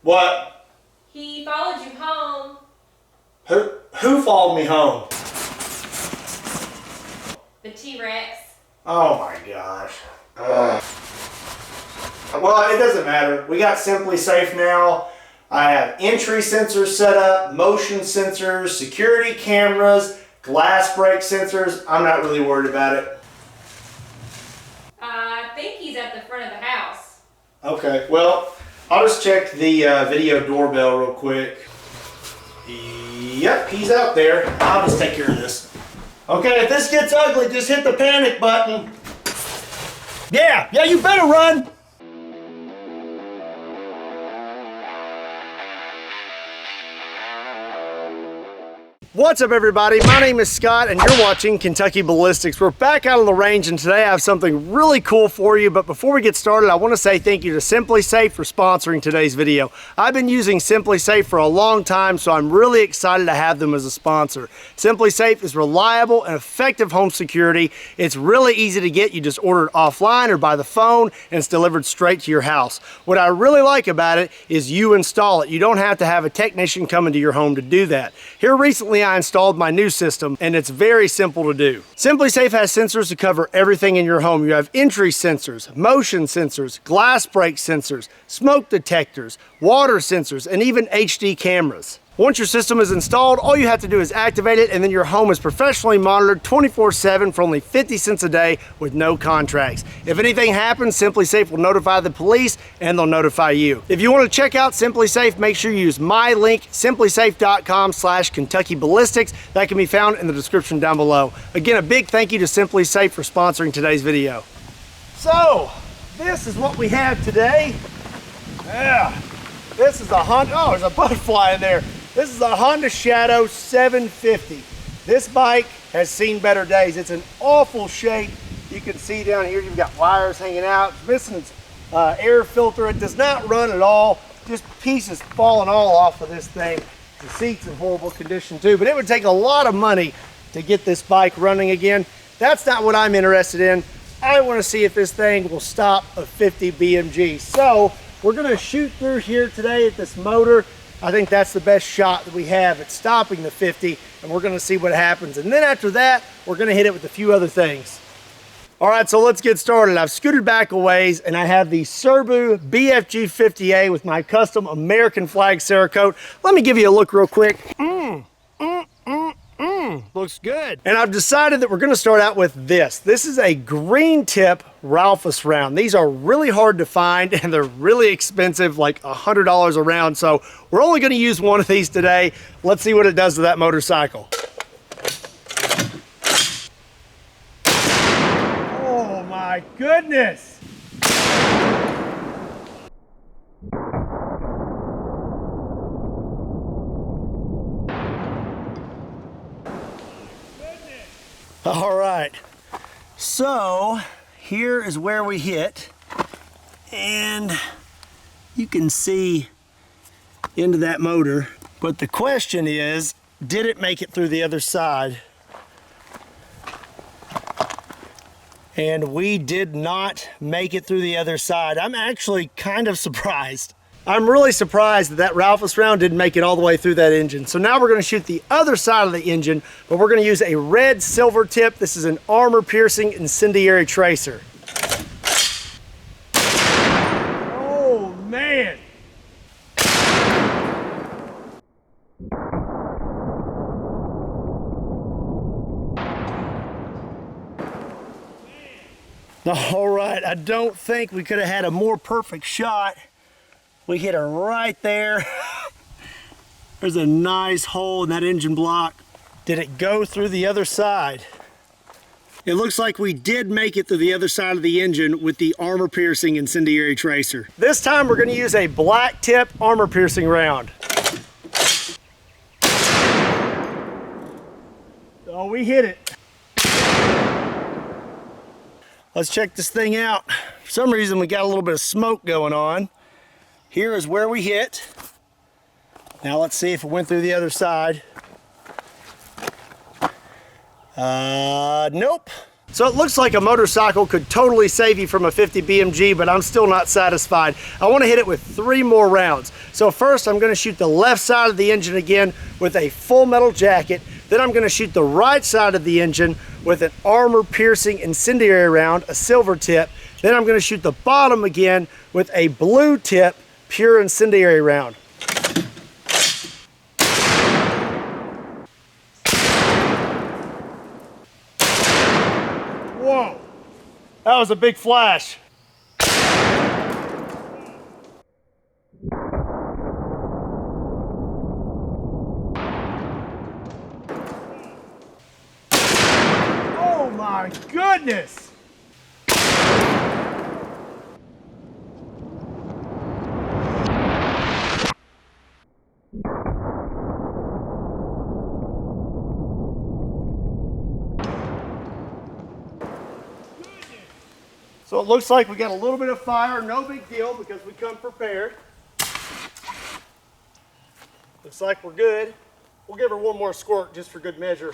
What? He followed you home. Who followed me home? The T-Rex. Oh my gosh. Well, it doesn't matter. We got Simply Safe now. I have entry sensors set up, motion sensors, security cameras, glass break sensors. I'm not really worried about it. I think he's at the front of the house. Okay, well, I'll just check the video doorbell real quick. Yep, he's out there. I'll just take care of this. Okay, if this gets ugly, just hit the panic button. Yeah, you better run. What's up, everybody? My name is Scott and you're watching Kentucky Ballistics. We're back out on the range and today I have something really cool for you, but before we get started I want to say thank you to Simply Safe for sponsoring today's video. I've been using Simply Safe for a long time, so I'm really excited to have them as a sponsor. Simply Safe is reliable and effective home security. It's really easy to get. You just order it offline or by the phone and it's delivered straight to your house. What I really like about it is you install it. You don't have to have a technician come into your home to do that. Here recently I installed my new system and it's very simple to do. Simply Safe has sensors to cover everything in your home. You have entry sensors, motion sensors, glass break sensors, smoke detectors, water sensors, and even HD cameras. Once your system is installed, all you have to do is activate it and then your home is professionally monitored 24/7 for only 50 cents a day with no contracts. If anything happens, Simply Safe will notify the police and they'll notify you. If you want to check out Simply Safe, make sure you use my link, simplysafe.com/Kentucky Ballistics. That can be found in the description down below. Again, a big thank you to Simply Safe for sponsoring today's video. So, this is what we have today. Yeah, this is a Honda, oh, there's a butterfly in there. This is a Honda Shadow 750. This bike has seen better days. It's in awful shape. You can see down here, you've got wires hanging out. It's missing its air filter. It does not run at all. Just pieces falling all off of this thing. The seat's in horrible condition too, but it would take a lot of money to get this bike running again. That's not what I'm interested in. I want to see if this thing will stop a 50 BMG. So we're gonna shoot through here today at this motor. I think that's the best shot that we have at stopping the 50, and we're gonna see what happens. And then after that, we're gonna hit it with a few other things. All right, so let's get started. I've scooted back a ways, and I have the Serbu BFG 50A with my custom American flag Cerakote. Let me give you a look real quick. Looks good. And I've decided that we're gonna start out with this. This is a green tip Ralphus round. These are really hard to find and they're really expensive, like $100 a round. So we're only gonna use one of these today. Let's see what it does to that motorcycle. Oh my goodness. All right, so here is where we hit, and you can see into that motor, but the question is, did it make it through the other side? And we did not make it through the other side. I'm actually kind of surprised. I'm really surprised that that Ralphus round didn't make it all the way through that engine. So now we're gonna shoot the other side of the engine, but we're gonna use a red silver tip. This is an armor piercing incendiary tracer. Oh man. All right, I don't think we could have had a more perfect shot. We hit her right there. There's a nice hole in that engine block. Did it go through the other side? It looks like we did make it through the other side of the engine with the armor piercing incendiary tracer. This time we're gonna use a black tip armor piercing round. Oh, we hit it. Let's check this thing out. For some reason we got a little bit of smoke going on. Here is where we hit. Now let's see if it went through the other side. Nope. So it looks like a motorcycle could totally save you from a 50 BMG, but I'm still not satisfied. I want to hit it with 3 more rounds. So first I'm going to shoot the left side of the engine again with a full metal jacket. Then I'm going to shoot the right side of the engine with an armor piercing incendiary round, a silver tip. Then I'm going to shoot the bottom again with a blue tip pure incendiary round. Whoa, that was a big flash. Oh my goodness. So it looks like we got a little bit of fire, no big deal because we come prepared. Looks like we're good. We'll give her one more squirt just for good measure.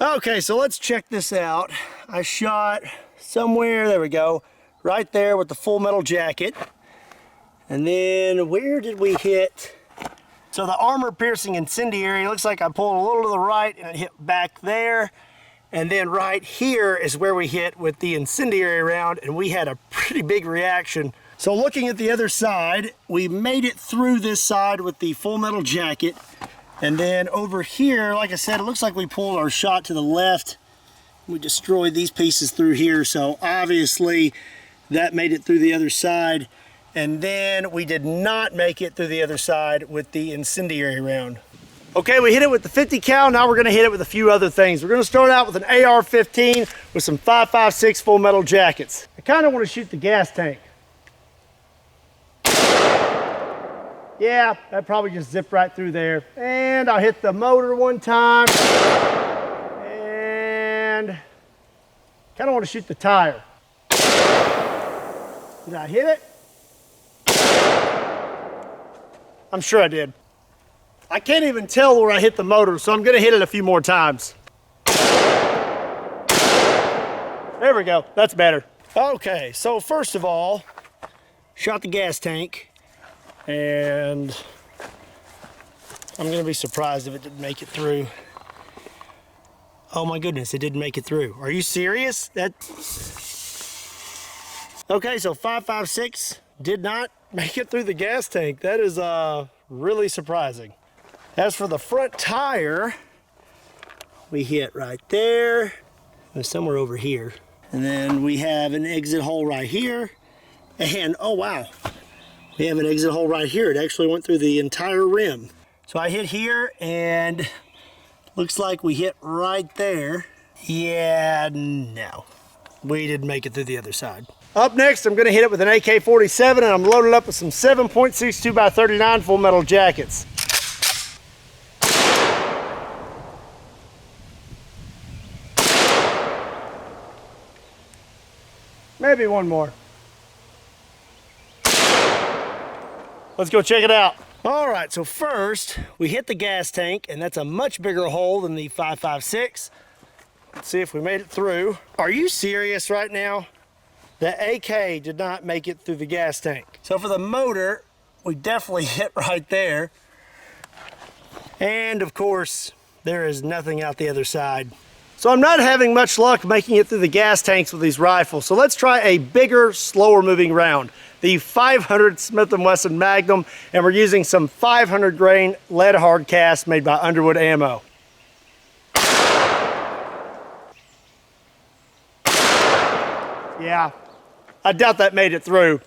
Okay, so let's check this out. I shot somewhere, there we go, right there with the full metal jacket. And then where did we hit? So the armor piercing incendiary, looks like I pulled a little to the right and it hit back there. And then right here is where we hit with the incendiary round, and we had a pretty big reaction. So looking at the other side, we made it through this side with the full metal jacket. And then over here, like I said, it looks like we pulled our shot to the left. We destroyed these pieces through here, so obviously that made it through the other side. And then we did not make it through the other side with the incendiary round. Okay, we hit it with the 50 cal, now we're gonna hit it with a few other things. We're gonna start out with an AR-15 with some 5.56 full metal jackets. I kinda wanna shoot the gas tank. Yeah, that probably just zipped right through there. And I'll hit the motor one time. And kinda wanna shoot the tire. Did I hit it? I'm sure I did. I can't even tell where I hit the motor, so I'm gonna hit it a few more times. There we go, that's better. Okay, so first of all, shot the gas tank, and I'm gonna be surprised if it didn't make it through. Oh my goodness, it didn't make it through. Are you serious? Okay, so 5.56 did not make it through the gas tank. That is really surprising. As for the front tire, we hit right there. There's somewhere over here. And then we have an exit hole right here. And oh wow, we have an exit hole right here. It actually went through the entire rim. So I hit here and looks like we hit right there. Yeah, no, we didn't make it through the other side. Up next, I'm gonna hit it with an AK-47 and I'm loaded up with some 7.62 by 39 full metal jackets. Maybe one more. Let's go check it out. All right, so first we hit the gas tank, and that's a much bigger hole than the 5.56. Let's see if we made it through. Are you serious right now? The AK did not make it through the gas tank. So for the motor, we definitely hit right there. And of course, there is nothing out the other side. So I'm not having much luck making it through the gas tanks with these rifles. So let's try a bigger, slower moving round. The 500 Smith & Wesson Magnum, and we're using some 500 grain lead hard cast made by Underwood Ammo. Yeah, I doubt that made it through.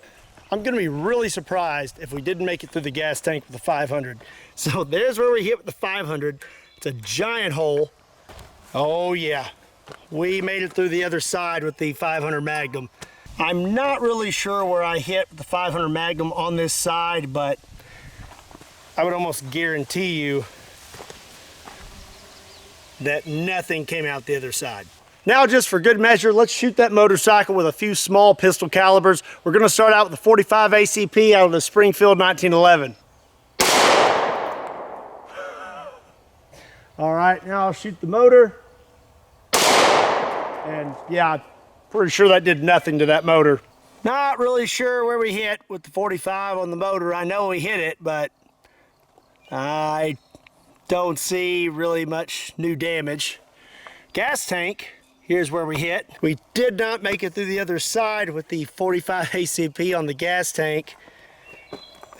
I'm gonna be really surprised if we didn't make it through the gas tank with the 500. So there's where we hit with the 500. It's a giant hole. Oh yeah, we made it through the other side with the 500 Magnum. I'm not really sure where I hit the 500 Magnum on this side, but I would almost guarantee you that nothing came out the other side. Now, just for good measure, let's shoot that motorcycle with a few small pistol calibers. We're gonna start out with the 45 ACP out of the Springfield 1911. All right, now I'll shoot the motor. And yeah, pretty sure that did nothing to that motor. Not really sure where we hit with the 45 on the motor. I know we hit it, but I don't see really much new damage. Gas tank, here's where we hit. We did not make it through the other side with the 45 ACP on the gas tank.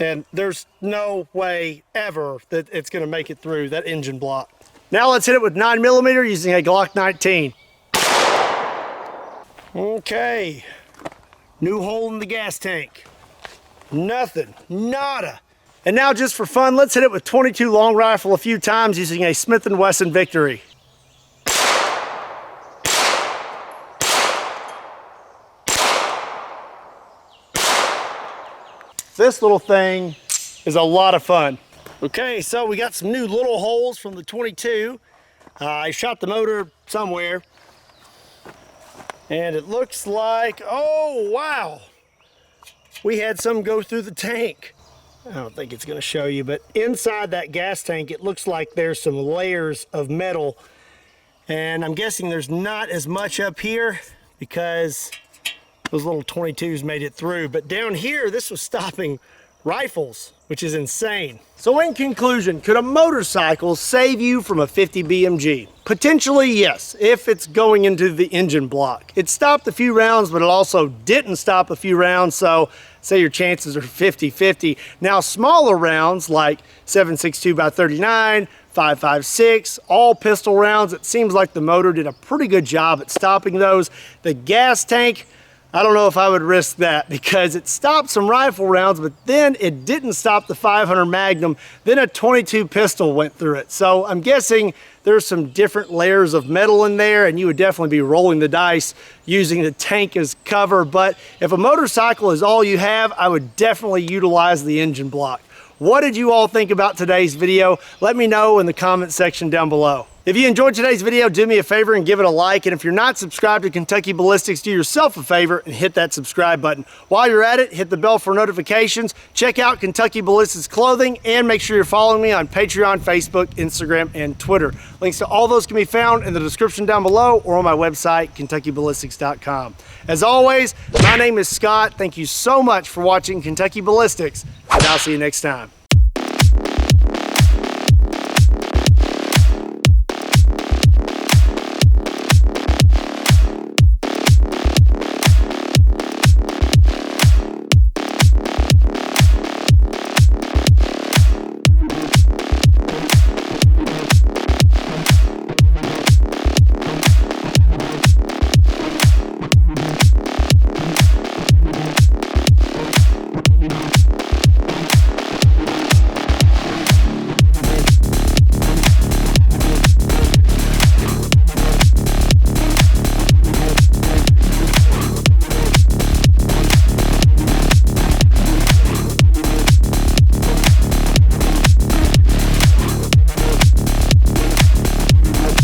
And there's no way ever that it's gonna make it through that engine block. Now let's hit it with 9mm using a Glock 19. Okay, new hole in the gas tank. Nothing, nada. And now just for fun, let's hit it with 22 long rifle a few times using a Smith & Wesson Victory. This little thing is a lot of fun. Okay, so we got some new little holes from the 22. I shot the motor somewhere. And it looks like, oh wow, we had some go through the tank. I don't think it's gonna show you, but inside that gas tank, it looks like there's some layers of metal. And I'm guessing there's not as much up here because those little 22s made it through. But down here, this was stopping rifles, which is insane. So in conclusion, could a motorcycle save you from a 50 BMG? Potentially, yes, if it's going into the engine block. It stopped a few rounds, but it also didn't stop a few rounds, so say your chances are 50-50. Now, smaller rounds like 7.62 by 39, 5.56, all pistol rounds, it seems like the motor did a pretty good job at stopping those. The gas tank, I don't know if I would risk that because it stopped some rifle rounds, but then it didn't stop the 500 Magnum. Then a 22 pistol went through it. So I'm guessing there's some different layers of metal in there, and you would definitely be rolling the dice using the tank as cover. But if a motorcycle is all you have, I would definitely utilize the engine block. What did you all think about today's video? Let me know in the comment section down below. If you enjoyed today's video, do me a favor and give it a like. And if you're not subscribed to Kentucky Ballistics, do yourself a favor and hit that subscribe button. While you're at it, hit the bell for notifications. Check out Kentucky Ballistics clothing and make sure you're following me on Patreon, Facebook, Instagram, and Twitter. Links to all those can be found in the description down below or on my website, KentuckyBallistics.com. As always, my name is Scott. Thank you so much for watching Kentucky Ballistics, and I'll see you next time.